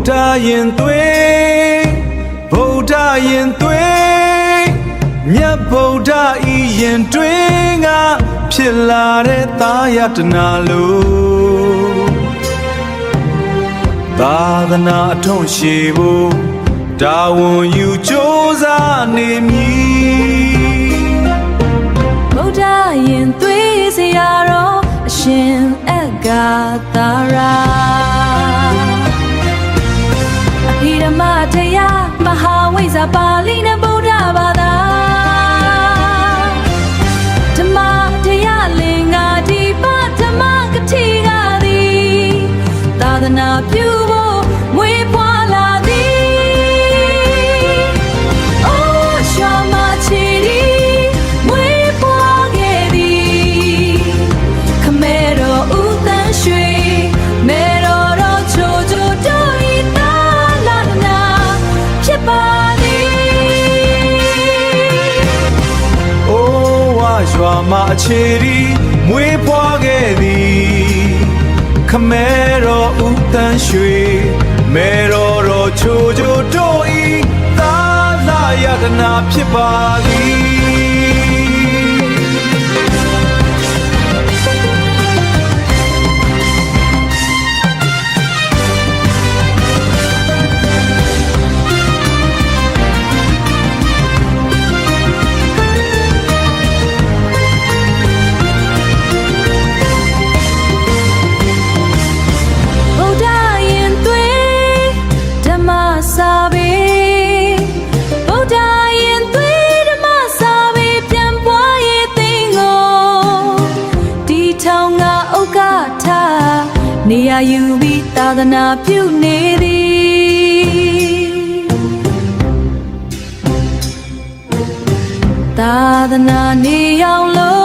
ဒ္ဓရင်သွေးဗုဒ္ဓရင်သွေးမြတ်ဗုဒ္ဓဤရင်တွင်ကဖြစ်လာတဲ့သာယတနာလို့သာသနာအထွန်းရှည်ဖို့တာဝန်ယူကြိုးစားနေမည်ဗုဒ္ဓရင်သွေးစရာတော်အရှင်အက္ခသာရာအဘိဓမ္မာတရားမဟာဝိဇ္ဇာပါဠိနဲ့ဗုဒ္ဓဘာသာဓမ္မတရားလင်္ကာဒီပဓမ္မကတိကသည်သာသနာပြုဖို့မွေးဖွားလာသည်အိုးရှမချီရီမွေးဖွားခဲ့သည်ခမဲတော်ဦးတန်းရွှေမဲတော်တော်ချိုချိုတို့ဤသာလာနာဖြစ်ပါသည်အိုးဝါရွာမှာအခြေရီမွေးဖွားခဲ့သည်ခမဲတော်ဦးတန်းရွှေမဲတော်တော်ချိုချိုတို့ဤသာလာယတနာဖြစ်ပါသည်နေရာယူပြီးသာသနာပြုနေသည်သာသနာနေအောင်လို့